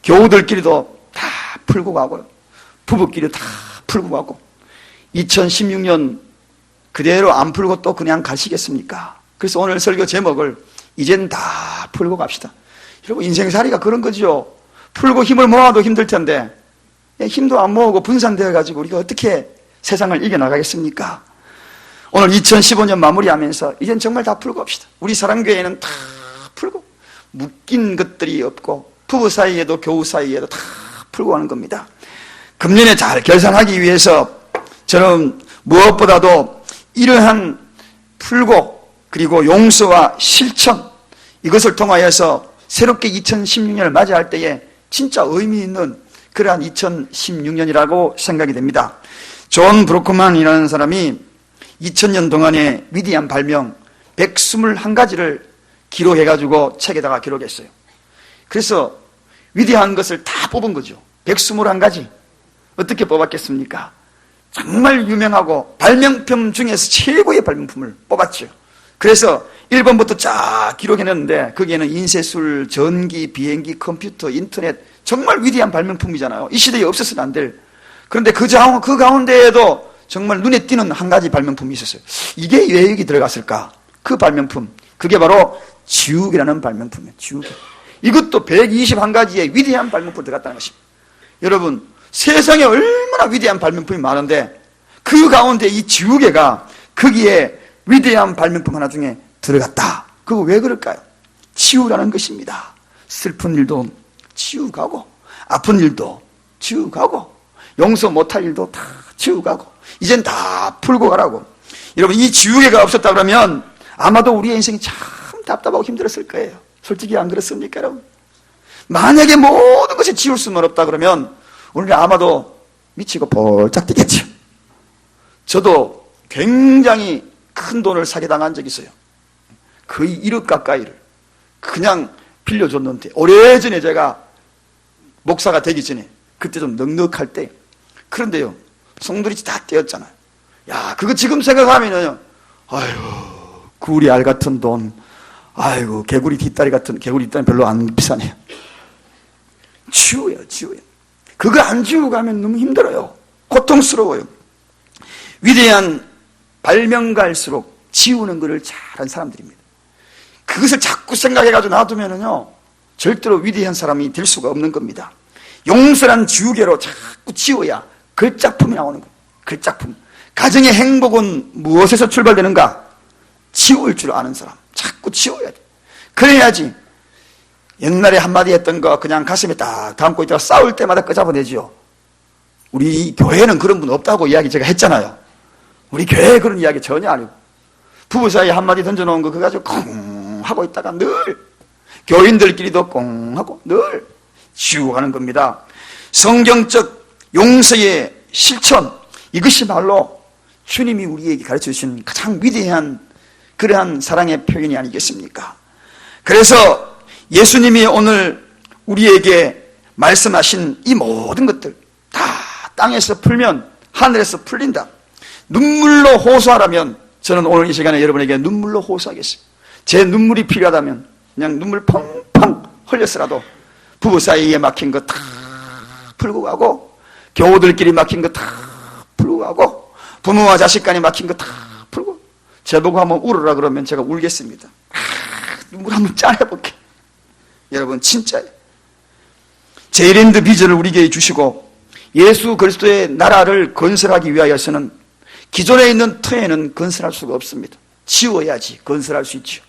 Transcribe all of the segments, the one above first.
교우들끼리도 다 풀고 가고요. 부부끼리 다 풀고 가고. 2016년 그대로 안 풀고 또 그냥 가시겠습니까? 그래서 오늘 설교 제목을 이젠 다 풀고 갑시다. 여러분, 인생살이가 그런 거죠. 풀고 힘을 모아도 힘들 텐데 힘도 안 모으고 분산되어 가지고 우리가 어떻게 세상을 이겨나가겠습니까? 오늘 2015년 마무리하면서 이젠 정말 다 풀고 합시다. 우리 사랑교회는 다 풀고, 묶인 것들이 없고 부부 사이에도 교우 사이에도 다 풀고 가는 겁니다. 금년에 잘 결산하기 위해서 저는 무엇보다도 이러한 풀고 그리고 용서와 실천, 이것을 통하여서 새롭게 2016년을 맞이할 때에 진짜 의미 있는 그러한 2016년이라고 생각이 됩니다. 존 브로크만이라는 사람이 2000년 동안의 위대한 발명 121가지를 기록해가지고 책에다가 기록했어요. 그래서 위대한 것을 다 뽑은 거죠. 121가지. 어떻게 뽑았겠습니까? 정말 유명하고 발명품 중에서 최고의 발명품을 뽑았죠. 그래서 1번부터 쫙 기록해냈는데 거기에는 인쇄술, 전기, 비행기, 컴퓨터, 인터넷, 정말 위대한 발명품이잖아요. 이 시대에 없어서는 안 될. 그런데 그 가운데에도 정말 눈에 띄는 한 가지 발명품이 있었어요. 이게 왜 여기 들어갔을까? 그 발명품, 그게 바로 지우개라는 발명품이에요. 지우개. 이것도 121가지의 위대한 발명품이 들어갔다는 것입니다. 여러분, 세상에 얼마나 위대한 발명품이 많은데 그 가운데 이 지우개가 거기에 위대한 발명품 하나 중에 들어갔다. 그거 왜 그럴까요? 치유라는 것입니다. 슬픈 일도 치유가고, 아픈 일도 치유가고, 용서 못할 일도 다 치유가고, 이젠 다 풀고 가라고. 여러분, 이 지우개가 없었다 그러면 아마도 우리의 인생이 참 답답하고 힘들었을 거예요. 솔직히 안 그렇습니까, 여러분? 만약에 모든 것이 지울 수만 없다 그러면 오늘 아마도 미치고 볼짝 뛰겠죠. 저도 굉장히 큰 돈을 사기당한 적이 있어요. 거의 1억 가까이를 그냥 빌려줬는데, 오래전에 제가 목사가 되기 전에, 그때 좀 넉넉할 때, 그런데요, 송두리째 다 떼었잖아요. 야, 그거 지금 생각하면은요, 아이고, 구리 알 같은 돈, 아이고, 개구리 뒷다리 별로 안 비싸네요. 지워요. 그거 안 지우고 가면 너무 힘들어요. 고통스러워요. 위대한 발명가일수록 지우는 것을 잘한 사람들입니다. 그것을 자꾸 생각해가지고 놔두면은요, 절대로 위대한 사람이 될 수가 없는 겁니다. 용서란 지우개로 자꾸 지워야 글작품이 나오는 거예요. 글작품. 가정의 행복은 무엇에서 출발되는가? 지울 줄 아는 사람. 자꾸 지워야 돼. 그래야지. 옛날에 한마디 했던 거 그냥 가슴에 딱 담고 있다가 싸울 때마다 끄잡아내죠. 우리 교회는 그런 분 없다고 이야기 제가 했잖아요. 우리 교회에 그런 이야기 전혀 아니고, 부부 사이에 한마디 던져놓은 거 그거 가지고 콩 하고 있다가 늘 교인들끼리도 꽁 하고 늘 지우가는 겁니다. 성경적 용서의 실천, 이것이 말로 주님이 우리에게 가르쳐 주신 가장 위대한 그러한 사랑의 표현이 아니겠습니까? 그래서 예수님이 오늘 우리에게 말씀하신 이 모든 것들 다 땅에서 풀면 하늘에서 풀린다. 눈물로 호소하라면 저는 오늘 이 시간에 여러분에게 눈물로 호소하겠습니다. 제 눈물이 필요하다면 그냥 눈물 펑펑 흘렸으라도 부부 사이에 막힌 거 다 풀고 가고, 교우들끼리 막힌 거 다 풀고 가고, 부모와 자식 간에 막힌 거 다 풀고, 저보고 한번 울어라 그러면 제가 울겠습니다. 눈물 한번 짜내볼게. 여러분, 진짜예요. 제일랜드 비전을 우리에게 주시고 예수 그리스도의 나라를 건설하기 위하여서는 기존에 있는 터에는 건설할 수가 없습니다. 지워야지 건설할 수 있죠.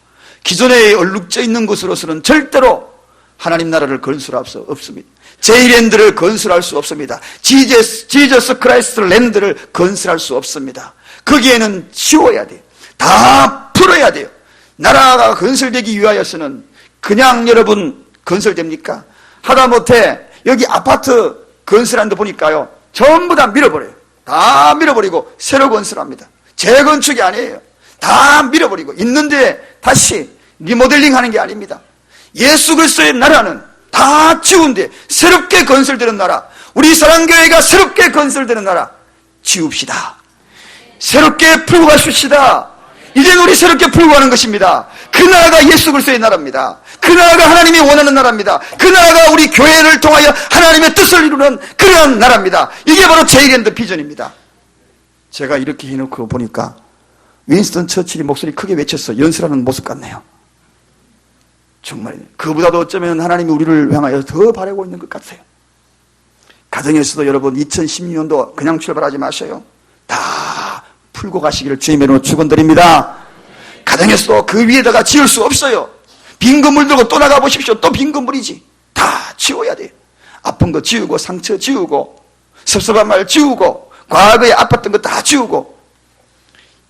기존에 얼룩져 있는 것으로서는 절대로 하나님 나라를 건설할 수 없습니다. 제일랜드를 건설할 수 없습니다. 지저스 크라이스트 랜드를 건설할 수 없습니다. 거기에는 지워야 돼요. 다 풀어야 돼요. 나라가 건설되기 위하여서는 그냥 여러분 건설됩니까? 하다못해 여기 아파트 건설하는 데 보니까요, 전부 다 밀어버려요. 다 밀어버리고 새로 건설합니다. 재건축이 아니에요. 다 밀어버리고 있는데 다시 리모델링 하는 게 아닙니다. 예수 그리스도의 나라는 다 지운데 새롭게 건설되는 나라, 우리 사랑교회가 새롭게 건설되는 나라 지웁시다. 새롭게 풀고 가십시다. 이제는 우리 새롭게 풀고 가는 것입니다. 그 나라가 예수 그리스도의 나라입니다. 그 그 나라가 하나님이 원하는 나라입니다. 그 나라가 우리 교회를 통하여 하나님의 뜻을 이루는 그런 나라입니다. 이게 바로 제일랜드 비전입니다. 제가 이렇게 해놓고 보니까 윈스턴 처칠이 목소리 크게 외쳤어. 연설하는 모습 같네요. 정말 그보다도 어쩌면 하나님이 우리를 향하여 더 바라고 있는 것 같아요. 가정에서도 여러분 2016년도 그냥 출발하지 마셔요. 다 풀고 가시기를 주의 이름으로 축원드립니다. 가정에서도 그 위에다가 지을 수 없어요. 빈 건물 들고 또 나가 보십시오. 또 빈 건물이지. 다 지워야 돼요. 아픈 거 지우고, 상처 지우고, 섭섭한 말 지우고, 과거에 아팠던 거 다 지우고.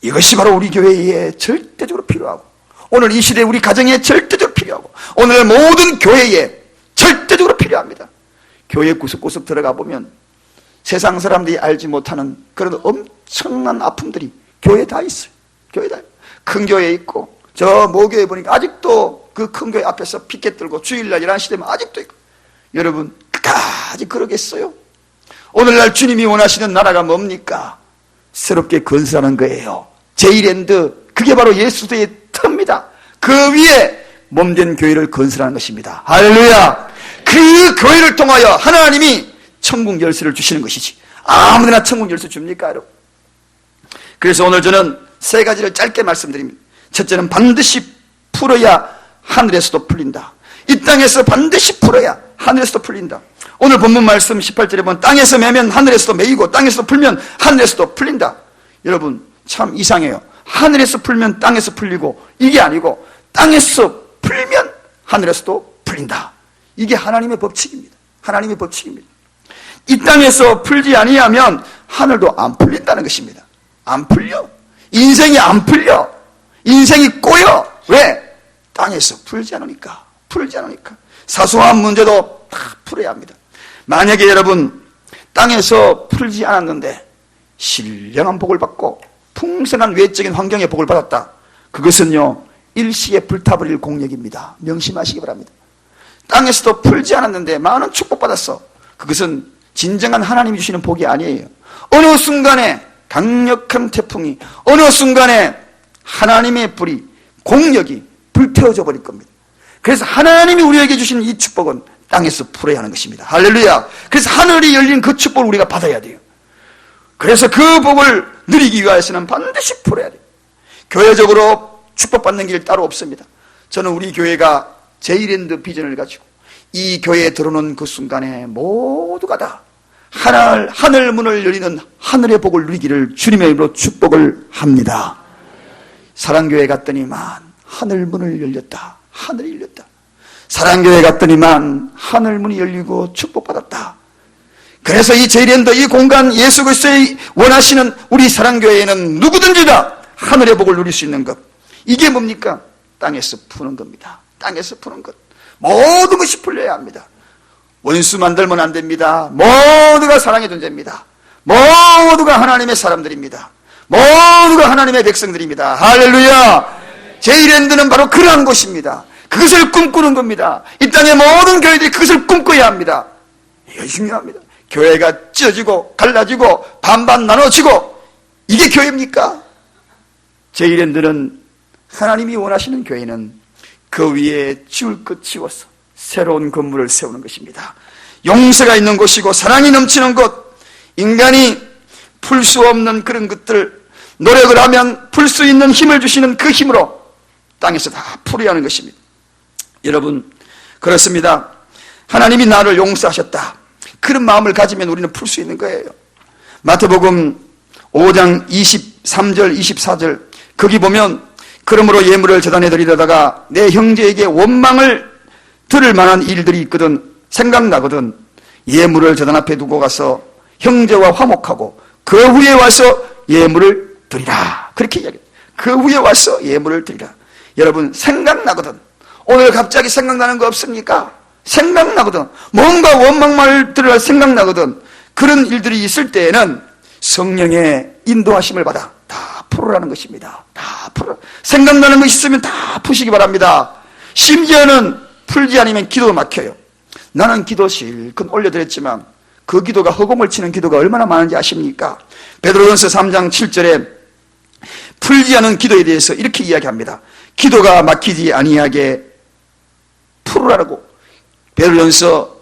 이것이 바로 우리 교회에 절대적으로 필요하고, 오늘 이 시대에 우리 가정에 절대적으로 필요하고, 오늘 모든 교회에 절대적으로 필요합니다. 교회 구석구석 들어가 보면 세상 사람들이 알지 못하는 그런 엄청난 아픔들이 교회에 다 있어요. 교회에 다. 큰 교회에 있고, 저 모교에 보니까 아직도 그 큰 교회 앞에서 피켓 들고 주일날 11시 되면 아직도 있고. 여러분, 끝까지 그러겠어요? 오늘날 주님이 원하시는 나라가 뭡니까? 새롭게 건설하는 거예요. 제일랜드, 그게 바로 예수의 터입니다. 그 위에 몸된 교회를 건설하는 것입니다. 할렐루야! 그 교회를 통하여 하나님이 천국 열쇠를 주시는 것이지. 아무데나 천국 열쇠 줍니까, 여러분? 그래서 오늘 저는 세 가지를 짧게 말씀드립니다. 첫째는 반드시 풀어야 하늘에서도 풀린다. 이 땅에서 반드시 풀어야 하늘에서도 풀린다. 오늘 본문 말씀 18절에 보면 땅에서 매면 하늘에서도 매이고 땅에서 풀면 하늘에서도 풀린다. 여러분 참 이상해요. 하늘에서 풀면 땅에서 풀리고 이게 아니고 땅에서 풀면 하늘에서도 풀린다. 이게 하나님의 법칙입니다. 하나님의 법칙입니다. 이 땅에서 풀지 아니하면 하늘도 안 풀린다는 것입니다. 안 풀려. 인생이 안 풀려. 인생이 꼬여. 왜? 땅에서 풀지 않으니까. 풀지 않으니까. 사소한 문제도 다 풀어야 합니다. 만약에 여러분 땅에서 풀지 않았는데 신령한 복을 받고 풍성한 외적인 환경의 복을 받았다. 그것은요 일시에 불타버릴 공력입니다. 명심하시기 바랍니다. 땅에서도 풀지 않았는데 많은 축복받았어. 그것은 진정한 하나님이 주시는 복이 아니에요. 어느 순간에 강력한 태풍이, 어느 순간에 하나님의 불이, 공력이 불태워져 버릴 겁니다. 그래서 하나님이 우리에게 주신 이 축복은 땅에서 풀어야 하는 것입니다. 할렐루야. 그래서 하늘이 열린 그 축복을 우리가 받아야 돼요. 그래서 그 복을 누리기 위해서는 반드시 풀어야 돼요. 교회적으로 축복받는 길 따로 없습니다. 저는 우리 교회가 제일랜드 비전을 가지고 이 교회에 들어오는 그 순간에 모두가 다 하늘 문을 열리는 하늘의 복을 누리기를 주님의 이름으로 축복을 합니다. 사랑교회 갔더니만 하늘 문을 열렸다. 하늘이 열렸다. 사랑교회 갔더니만 하늘 문이 열리고 축복받았다. 그래서 이 제일랜드, 이 공간, 예수 그리스도의 원하시는 우리 사랑교회에는 누구든지 다 하늘의 복을 누릴 수 있는 것. 이게 뭡니까? 땅에서 푸는 겁니다. 땅에서 푸는 것. 모든 것이 풀려야 합니다. 원수 만들면 안 됩니다. 모두가 사랑의 존재입니다. 모두가 하나님의 사람들입니다. 모두가 하나님의 백성들입니다. 할렐루야. 제일랜드는 바로 그러한 곳입니다. 그것을 꿈꾸는 겁니다. 이 땅의 모든 교회들이 그것을 꿈꿔야 합니다. 이게 중요합니다. 교회가 찢어지고 갈라지고 반반 나눠지고 이게 교회입니까? 제일랜드는 하나님이 원하시는 교회는 그 위에 지울 것 지워서 새로운 건물을 세우는 것입니다. 용서가 있는 곳이고 사랑이 넘치는 곳, 인간이 풀 수 없는 그런 것들 노력을 하면 풀 수 있는 힘을 주시는 그 힘으로 땅에서 다 풀어야 하는 것입니다. 여러분 그렇습니다. 하나님이 나를 용서하셨다. 그런 마음을 가지면 우리는 풀 수 있는 거예요. 마태복음 5장 23절 24절 거기 보면 그러므로 예물을 제단에 드리려다가 내 형제에게 원망을 들을 만한 일들이 있거든 생각나거든 예물을 제단 앞에 두고 가서 형제와 화목하고 그 후에 와서 예물을 드리라. 그렇게 이야기해요. 그 후에 와서 예물을 드리라. 여러분 생각나거든. 오늘 갑자기 생각나는 거 없습니까? 생각나거든. 뭔가 원망을 들을 생각나거든. 그런 일들이 있을 때에는 성령의 인도하심을 받아 다 풀으라는 것입니다. 다 풀어. 생각나는 거 있으면 다 푸시기 바랍니다. 심지어는 풀지 않으면 기도가 막혀요. 나는 기도 실컷 올려드렸지만 그 기도가 허공을 치는 기도가 얼마나 많은지 아십니까? 베드로전서 3장 7절에 풀지 않은 기도에 대해서 이렇게 이야기합니다. 기도가 막히지 아니하게 풀으라고 베드로전서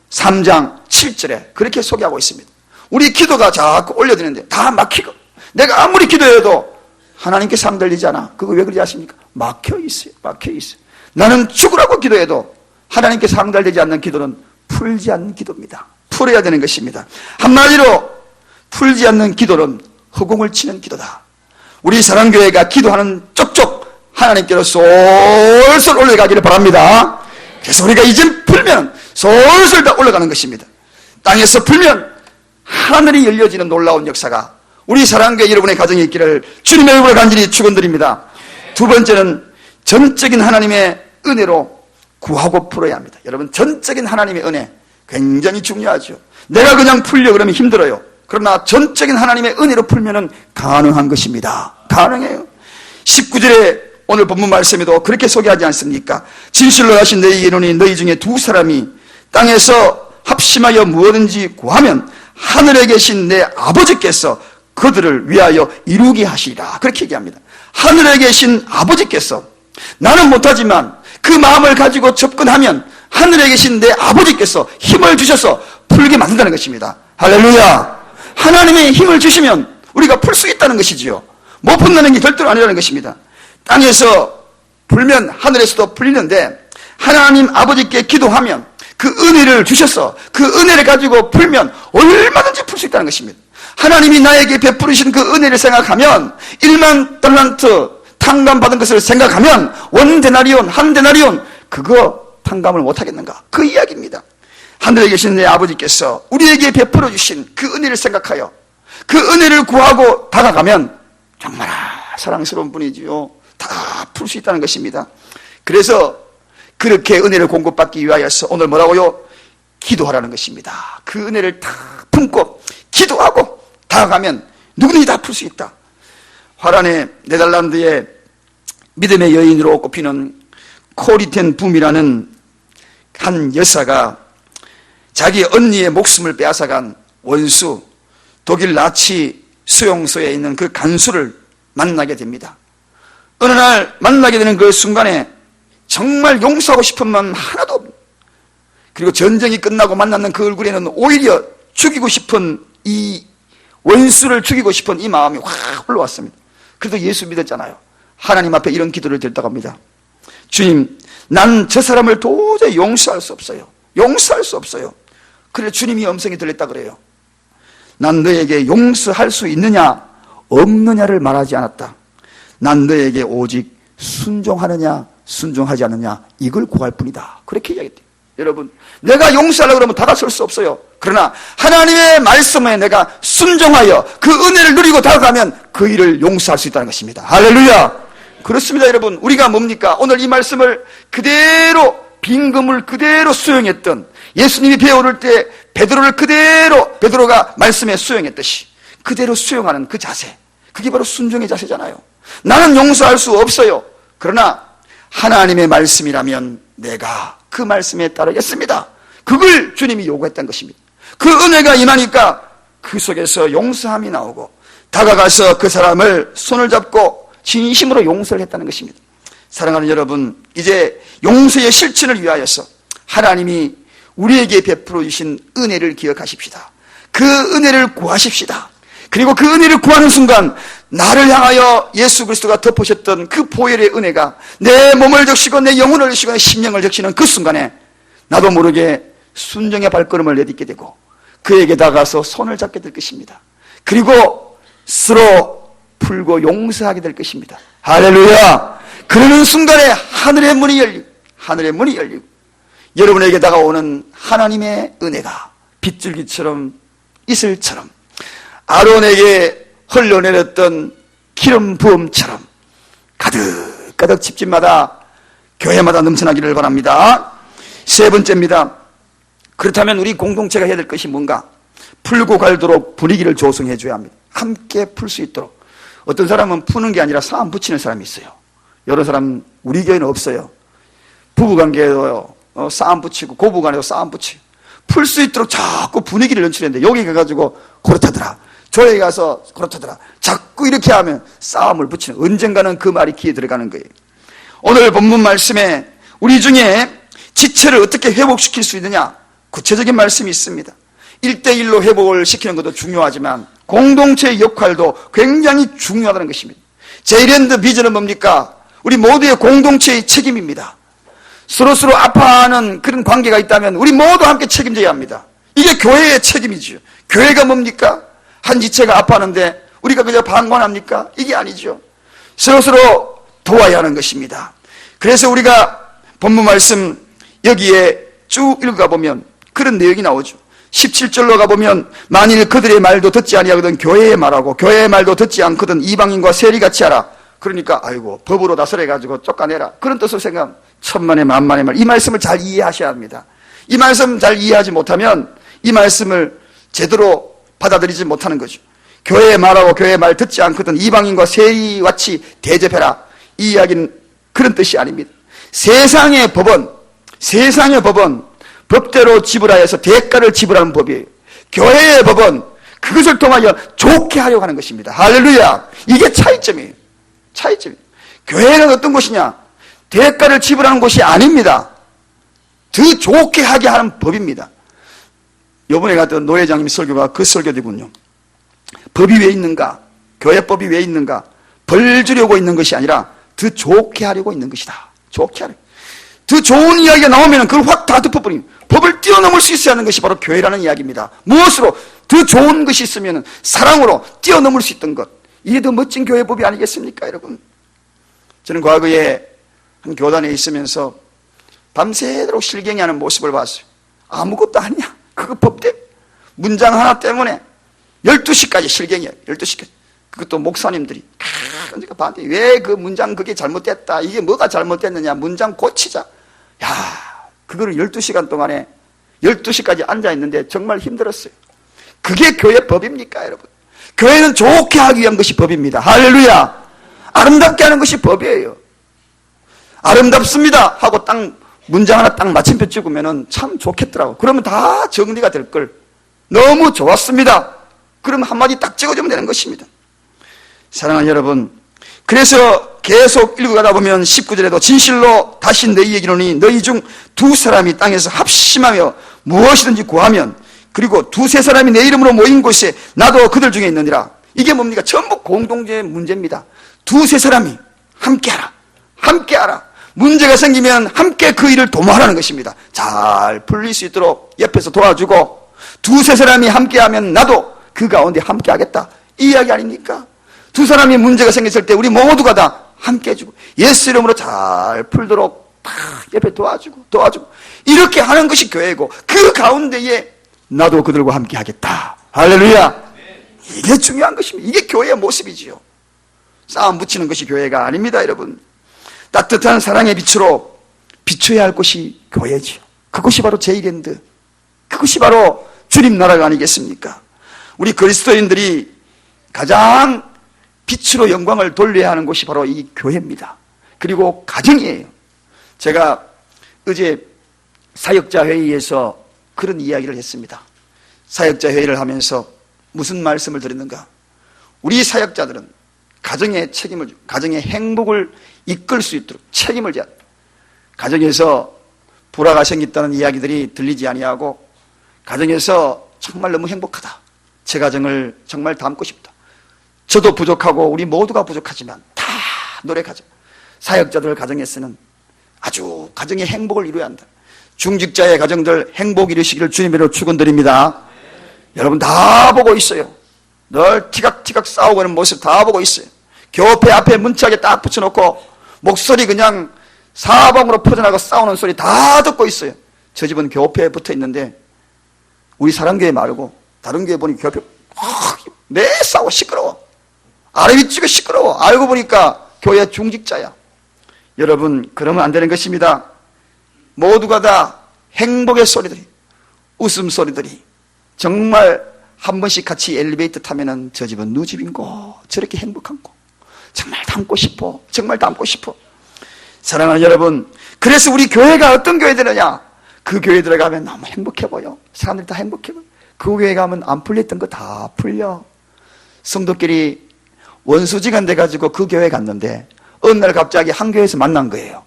3장 7절에 그렇게 소개하고 있습니다. 우리 기도가 자꾸 올려드는데 다 막히고, 내가 아무리 기도해도 하나님께 상달리지 않아. 그거 왜 그러지 아십니까? 막혀있어요. 나는 죽으라고 기도해도 하나님께 상달되지 않는 기도는 풀지 않는 기도입니다. 풀어야 되는 것입니다. 한마디로 풀지 않는 기도는 허공을 치는 기도다. 우리 사랑교회가 기도하는 쪽쪽 하나님께로 솔솔 올라가기를 바랍니다. 그래서 우리가 이제 풀면 솔솔 다 올라가는 것입니다. 땅에서 풀면 하늘이 열려지는 놀라운 역사가 우리 사랑교회 여러분의 가정에 있기를 주님의 이름으로 간절히 축원드립니다. 두 번째는 전적인 하나님의 은혜로 구하고 풀어야 합니다. 여러분, 전적인 하나님의 은혜 굉장히 중요하죠. 내가 그냥 풀려 그러면 힘들어요. 그러나 전적인 하나님의 은혜로 풀면은 가능한 것입니다. 가능해요. 19절에 오늘 본문 말씀에도 그렇게 소개하지 않습니까? 진실로 하신 너희 예론이 너희 중에 두 사람이 땅에서 합심하여 무엇든지 구하면 하늘에 계신 내 아버지께서 그들을 위하여 이루게 하시리라. 그렇게 얘기합니다. 하늘에 계신 아버지께서, 나는 못하지만 그 마음을 가지고 접근하면 하늘에 계신 내 아버지께서 힘을 주셔서 풀게 만든다는 것입니다. 할렐루야. 하나님의 힘을 주시면 우리가 풀 수 있다는 것이지요. 못 푼다는 게 절대로 아니라는 것입니다. 땅에서 풀면 하늘에서도 풀리는데, 하나님 아버지께 기도하면 그 은혜를 주셔서 그 은혜를 가지고 풀면 얼마든지 풀 수 있다는 것입니다. 하나님이 나에게 베푸르신 그 은혜를 생각하면, 1만 달란트 탕감받은 것을 생각하면 원 데나리온, 한 데나리온, 그거 탕감을 못하겠는가? 그 이야기입니다. 하늘에 계신 내 아버지께서 우리에게 베풀어 주신 그 은혜를 생각하여 그 은혜를 구하고 다가가면 정말 사랑스러운 분이지요. 다 풀 수 있다는 것입니다. 그래서 그렇게 은혜를 공급받기 위하여서 오늘 뭐라고요? 기도하라는 것입니다. 그 은혜를 다 품고 기도하고 다가가면 누구든지 다 풀 수 있다. 화란의 네덜란드의 믿음의 여인으로 꼽히는 코리텐 붐이라는 한 여사가 자기 언니의 목숨을 빼앗아간 원수, 독일 나치 수용소에 있는 그 간수를 만나게 됩니다. 어느 날 만나게 되는 그 순간에 정말 용서하고 싶은 마음 하나도 없는, 그리고 전쟁이 끝나고 만나는 그 얼굴에는 오히려 죽이고 싶은, 이 원수를 죽이고 싶은 이 마음이 확 올라왔습니다. 그래도 예수 믿었잖아요. 하나님 앞에 이런 기도를 드렸다고 합니다. 주님, 난 저 사람을 도저히 용서할 수 없어요. 용서할 수 없어요. 그래서 주님이 음성이 들렸다 그래요. 난 너에게 용서할 수 있느냐 없느냐를 말하지 않았다. 난 너에게 오직 순종하느냐 순종하지 않느냐 이걸 구할 뿐이다. 그렇게 이야기했대요. 여러분, 내가 용서하려고 그러면 다가설 수 없어요. 그러나 하나님의 말씀에 내가 순종하여 그 은혜를 누리고 다가가면 그 일을 용서할 수 있다는 것입니다. 할렐루야. 그렇습니다. 여러분, 우리가 뭡니까? 오늘 이 말씀을 그대로, 빈금을 그대로 수용했던, 예수님이 배우를 때 베드로를 그대로, 베드로가 말씀에 수용했듯이 그대로 수용하는 그 자세, 그게 바로 순종의 자세잖아요. 나는 용서할 수 없어요. 그러나 하나님의 말씀이라면 내가 그 말씀에 따르겠습니다. 그걸 주님이 요구했던 것입니다. 그 은혜가 임하니까 그 속에서 용서함이 나오고 다가가서 그 사람을 손을 잡고 진심으로 용서를 했다는 것입니다. 사랑하는 여러분, 이제 용서의 실천을 위하여서 하나님이 우리에게 베풀어 주신 은혜를 기억하십시다. 그 은혜를 구하십시다. 그리고 그 은혜를 구하는 순간 나를 향하여 예수 그리스도가 덮으셨던 그 보혈의 은혜가 내 몸을 적시고 내 영혼을 적시고 내 심령을 적시는 그 순간에 나도 모르게 순종의 발걸음을 내딛게 되고 그에게 다가가서 손을 잡게 될 것입니다. 그리고 서로 풀고 용서하게 될 것입니다. 할렐루야. 그러는 순간에 하늘의 문이 열리고 여러분에게 다가오는 하나님의 은혜가 빗줄기처럼 이슬처럼 아론에게 흘러내렸던 기름 부음처럼 가득가득 집집마다 교회마다 넘쳐나기를 바랍니다. 세 번째입니다. 그렇다면 우리 공동체가 해야 될 것이 뭔가? 풀고 갈도록 분위기를 조성해 줘야 합니다. 함께 풀 수 있도록. 어떤 사람은 푸는 게 아니라 싸움 붙이는 사람이 있어요. 여러 사람 우리 교회는 없어요. 부부관계에도 싸움 붙이고 고부간에도 싸움 붙이고 풀 수 있도록 자꾸 분위기를 연출했는데 여기 가가지고 그렇다더라, 저기 가서 그렇다더라, 자꾸 이렇게 하면 싸움을 붙이는, 언젠가는 그 말이 귀에 들어가는 거예요. 오늘 본문 말씀에 우리 중에 지체를 어떻게 회복시킬 수 있느냐? 구체적인 말씀이 있습니다. 1대1로 회복을 시키는 것도 중요하지만 공동체의 역할도 굉장히 중요하다는 것입니다. 제이랜드 비전은 뭡니까? 우리 모두의 공동체의 책임입니다. 서로서로 아파하는 그런 관계가 있다면 우리 모두 함께 책임져야 합니다. 이게 교회의 책임이죠. 교회가 뭡니까? 한 지체가 아파하는데 우리가 그저 방관합니까? 이게 아니죠. 서로서로 도와야 하는 것입니다. 그래서 우리가 본문 말씀 여기에 쭉 읽어가 보면 그런 내용이 나오죠. 17절로 가보면 만일 그들의 말도 듣지 아니하거든 교회의 말하고 교회의 말도 듣지 않거든 이방인과 세리같이 하라. 그러니까 아이고 법으로 다스려가지고 쫓아내라. 그런 뜻으로 생각하면 천만의 만만의 말. 이 말씀을 잘 이해하셔야 합니다. 이 말씀 잘 이해하지 못하면 이 말씀을 제대로 받아들이지 못하는 거죠. 교회의 말하고 교회의 말 듣지 않거든 이방인과 세리같이 대접해라. 이 이야기는 그런 뜻이 아닙니다. 세상의 법은 법대로 지불하여서 대가를 지불하는 법이에요. 교회의 법은 그것을 통하여 좋게 하려고 하는 것입니다. 할렐루야. 이게 차이점이에요. 교회는 어떤 곳이냐? 대가를 지불하는 곳이 아닙니다. 더 좋게 하게 하는 법입니다. 이번에 갔던 노회장님 설교가 그 설교더군요. 법이 왜 있는가? 교회법이 왜 있는가? 벌 주려고 있는 것이 아니라 더 좋게 하려고 있는 것이다. 좋게 하려고. 더 좋은 이야기가 나오면 그걸 확 다 덮어버립니다. 법을 뛰어넘을 수 있어야 하는 것이 바로 교회라는 이야기입니다. 무엇으로? 더 좋은 것이 있으면 사랑으로 뛰어넘을 수 있던 것. 이게 더 멋진 교회법이 아니겠습니까, 여러분? 저는 과거에 한 교단에 있으면서 밤새도록 실갱이하는 모습을 봤어요. 아무것도 아니야. 그거 법 때문에. 문장 하나 때문에 12시까지 실갱이야. 12시까지. 그것도 목사님들이. 그러니까 반대. 왜 그 문장 그게 잘못됐다. 이게 뭐가 잘못됐느냐. 문장 고치자. 야, 그거를 12시간 동안에 12시까지 앉아있는데 정말 힘들었어요. 그게 교회 법입니까, 여러분? 교회는 좋게 하기 위한 것이 법입니다. 할렐루야. 아름답게 하는 것이 법이에요. 아름답습니다 하고 딱 문장 하나 딱 마침표 찍으면 참 좋겠더라고. 그러면 다 정리가 될 걸. 너무 좋았습니다. 그럼 한마디 딱 찍어주면 되는 것입니다. 사랑하는 여러분, 그래서 계속 읽어가다 보면 19절에도 진실로 다시 너희에게 이르노니 너희 중 두 사람이 땅에서 합심하며 무엇이든지 구하면 그리고 두세 사람이 내 이름으로 모인 곳에 나도 그들 중에 있느니라. 이게 뭡니까? 전부 공동체의 문제입니다. 두세 사람이 함께하라. 문제가 생기면 함께 그 일을 도모하라는 것입니다. 잘 풀릴 수 있도록 옆에서 도와주고 두세 사람이 함께하면 나도 그 가운데 함께하겠다. 이 이야기 아닙니까? 두 사람이 문제가 생겼을 때 우리 모두가 다 함께 해주고 예수 이름으로 잘 풀도록 다 옆에 도와주고 이렇게 하는 것이 교회고 그 가운데에 나도 그들과 함께 하겠다. 할렐루야. 이게 중요한 것입니다. 이게 교회의 모습이지요. 싸움 붙이는 것이 교회가 아닙니다, 여러분. 따뜻한 사랑의 빛으로 비춰야 할 곳이 교회지요. 그것이 바로 제이랜드. 그것이 바로 주님 나라가 아니겠습니까? 우리 그리스도인들이 가장 빛으로 영광을 돌려야 하는 곳이 바로 이 교회입니다. 그리고 가정이에요. 제가 어제 사역자 회의에서 그런 이야기를 했습니다. 사역자 회의를 하면서 무슨 말씀을 드렸는가? 우리 사역자들은 가정의 책임을 지고 가정의 행복을 이끌 수 있도록 책임을 져야 합니다. 가정에서 불화가 생겼다는 이야기들이 들리지 아니하고 가정에서 정말 너무 행복하다. 제 가정을 정말 담고 싶다. 저도 부족하고 우리 모두가 부족하지만 다 노력하자. 사역자들 가정에서는 아주 가정의 행복을 이루어야 한다. 중직자의 가정들 행복 이루시기를 주님으로 축원드립니다. 여러분 다 보고 있어요. 늘 티각티각 싸우고 있는 모습 다 보고 있어요. 교회 앞에 문짝에 딱 붙여놓고 목소리 그냥 사방으로 퍼져나가 싸우는 소리 다 듣고 있어요. 저 집은 교회에 붙어 있는데 우리 사랑교회 말고 다른 교회 보니 교회 매 싸워 시끄러워. 아래 위쪽에 시끄러워. 알고 보니까 교회 중직자야. 여러분 그러면 안 되는 것입니다. 모두가 다 행복의 소리들이 웃음소리들이 정말 한 번씩 같이 엘리베이터 타면은 저 집은 누 집인고 저렇게 행복한 거 정말 담고 싶어. 정말 담고 싶어. 사랑하는 여러분, 그래서 우리 교회가 어떤 교회 되느냐? 그 교회 들어가면 너무 행복해 보여. 사람들이 다 행복해 보여. 그 교회 가면 안 풀렸던 거 다 풀려. 성도끼리 원수지간 돼가지고 그 교회 갔는데 어느 날 갑자기 한 교회에서 만난 거예요.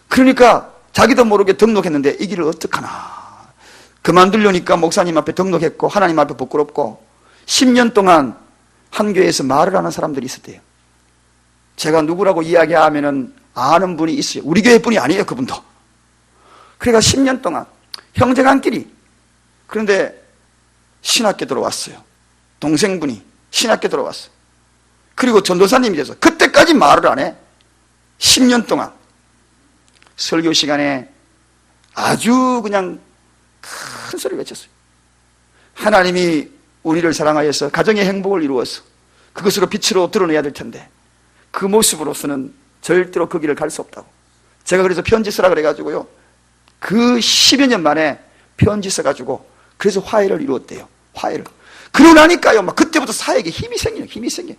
그러니까 자기도 모르게 등록했는데 이 길을 어떡하나. 그만두려니까 목사님 앞에 등록했고 하나님 앞에 부끄럽고 10년 동안 한 교회에서 말을 하는 사람들이 있었대요. 제가 누구라고 이야기하면은 아는 분이 있어요. 우리 교회 분이 아니에요, 그분도. 그러니까 10년 동안 형제간끼리. 그런데 신학교 들어왔어요. 동생분이 신학교 들어왔어요. 그리고 전도사님이 돼서 그때까지 말을 안 해. 10년 동안 설교 시간에 아주 그냥 큰 소리 외쳤어요. 하나님이 우리를 사랑하여서 가정의 행복을 이루어서 그것으로 빛으로 드러내야 될 텐데 그 모습으로서는 절대로 그 길을 갈 수 없다고. 제가 그래서 편지 쓰라 그래가지고요, 그 10여 년 만에 편지 써가지고 그래서 화해를 이루었대요. 화해를. 그러고 나니까요, 막 그때부터 사회에 힘이 생겨요. 힘이 생겨요.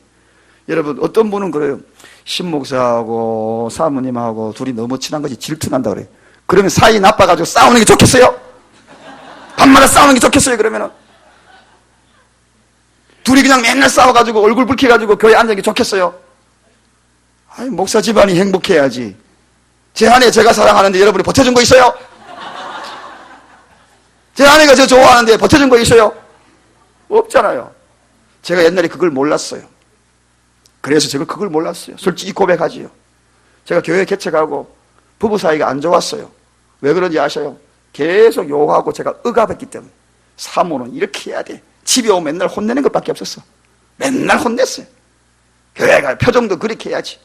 여러분, 어떤 분은 그래요. 신목사하고 사모님하고 둘이 너무 친한 것이 질투난다 그래요. 그러면 사이 나빠가지고 싸우는 게 좋겠어요? 밤마다 싸우는 게 좋겠어요? 그러면은 둘이 그냥 맨날 싸워가지고 얼굴 붉혀가지고 교회에 앉는 게 좋겠어요? 아니, 목사 집안이 행복해야지. 제 아내 제가 사랑하는데 여러분이 버텨준 거 있어요? 제 아내가 저 좋아하는데 버텨준 거 있어요? 없잖아요. 제가 옛날에 그걸 몰랐어요. 그래서 제가 그걸 몰랐어요. 솔직히 고백하지요. 제가 교회 개척하고 부부 사이가 안 좋았어요. 왜 그런지 아셔요? 계속 욕하고 제가 억압했기 때문에. 사모는 이렇게 해야 돼. 집에 오면 맨날 혼내는 것밖에 없었어. 맨날 혼냈어요. 교회가 표정도 그렇게 해야지.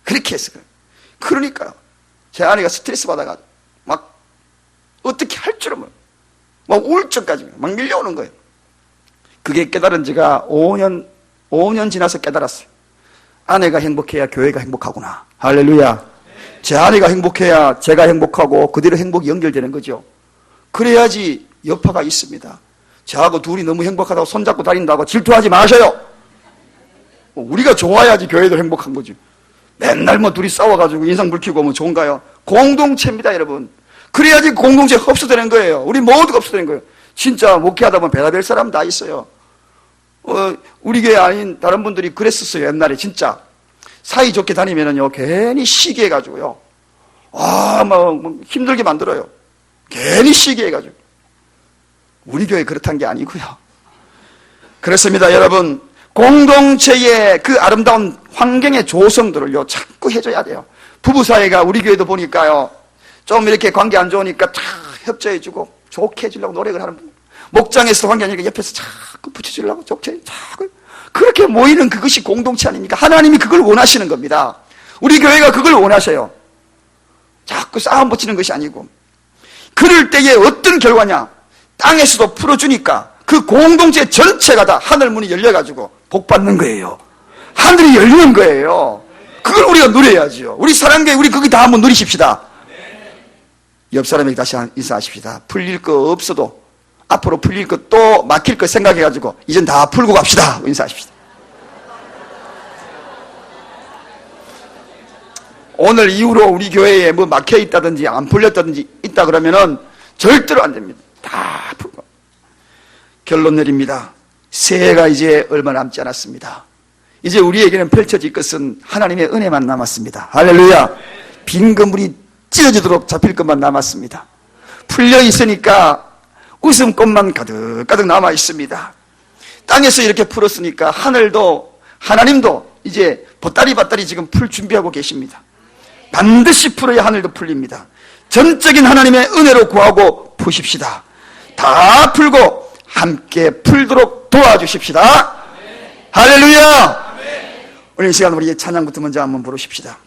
그렇게 했어요. 그러니까요, 제 아내가 스트레스 받아가지고 막 어떻게 할 줄은 몰라요. 막 우울증까지 막 밀려오는 거예요. 그게 깨달은 지가 5년 지나서 깨달았어요. 아내가 행복해야 교회가 행복하구나. 할렐루야. 제 아내가 행복해야 제가 행복하고 그대로 행복이 연결되는 거죠. 그래야지 여파가 있습니다. 저하고 둘이 너무 행복하다고 손잡고 다닌다고 질투하지 마셔요. 우리가 좋아야지 교회도 행복한 거지. 맨날 뭐 둘이 싸워가지고 인상 불키고 뭐 좋은가요? 공동체입니다, 여러분. 그래야지 공동체 흡수되는 거예요. 우리 모두가 흡수되는 거예요. 진짜 목회하다 보면 배가 될 사람 다 있어요. 우리 교회 아닌 다른 분들이 그랬었어요. 옛날에 진짜 사이좋게 다니면은요, 괜히 시기 해가지고요, 뭐 힘들게 만들어요. 괜히 시기 해가지고. 우리 교회 그렇다는 게 아니고요. 그렇습니다, 여러분. 공동체의 그 아름다운 환경의 조성들을요, 자꾸 해줘야 돼요. 부부 사이가 우리 교회도 보니까요, 좀 이렇게 관계 안 좋으니까 다 협조해주고 좋게 해주려고 노력을 하는 분. 목장에서 관계 안 좋으니까 옆에서 자꾸 붙여주려고 좋게 자꾸 그렇게 모이는 그것이 공동체 아닙니까? 하나님이 그걸 원하시는 겁니다. 우리 교회가 그걸 원하셔요. 자꾸 싸움 붙이는 것이 아니고. 그럴 때에 어떤 결과냐? 땅에서도 풀어주니까 그 공동체 전체가 다 하늘 문이 열려가지고 복 받는 거예요. 하늘이 열리는 거예요. 그걸 우리가 누려야죠. 우리 사랑교회 우리 거기 다 한번 누리십시다. 옆 사람에게 다시 인사하십시다. 풀릴 거 없어도 앞으로 풀릴 거 또 막힐 거 생각해가지고 이젠 다 풀고 갑시다. 인사하십시다. 오늘 이후로 우리 교회에 뭐 막혀 있다든지 안 풀렸다든지 있다 그러면은 절대로 안 됩니다. 다 풀고. 결론 내립니다. 새해가 이제 얼마 남지 않았습니다. 이제 우리에게는 펼쳐질 것은 하나님의 은혜만 남았습니다. 할렐루야. 빈 건물이 찢어지도록 잡힐 것만 남았습니다. 풀려 있으니까 웃음꽃만 가득가득 남아 있습니다. 땅에서 이렇게 풀었으니까 하늘도 하나님도 이제 보따리 지금 풀 준비하고 계십니다. 반드시 풀어야 하늘도 풀립니다. 전적인 하나님의 은혜로 구하고 푸십시다. 다 풀고 함께 풀도록 도와주십시다. 할렐루야. 오늘 이 시간 우리 찬양부터 먼저 한번 부르십시다.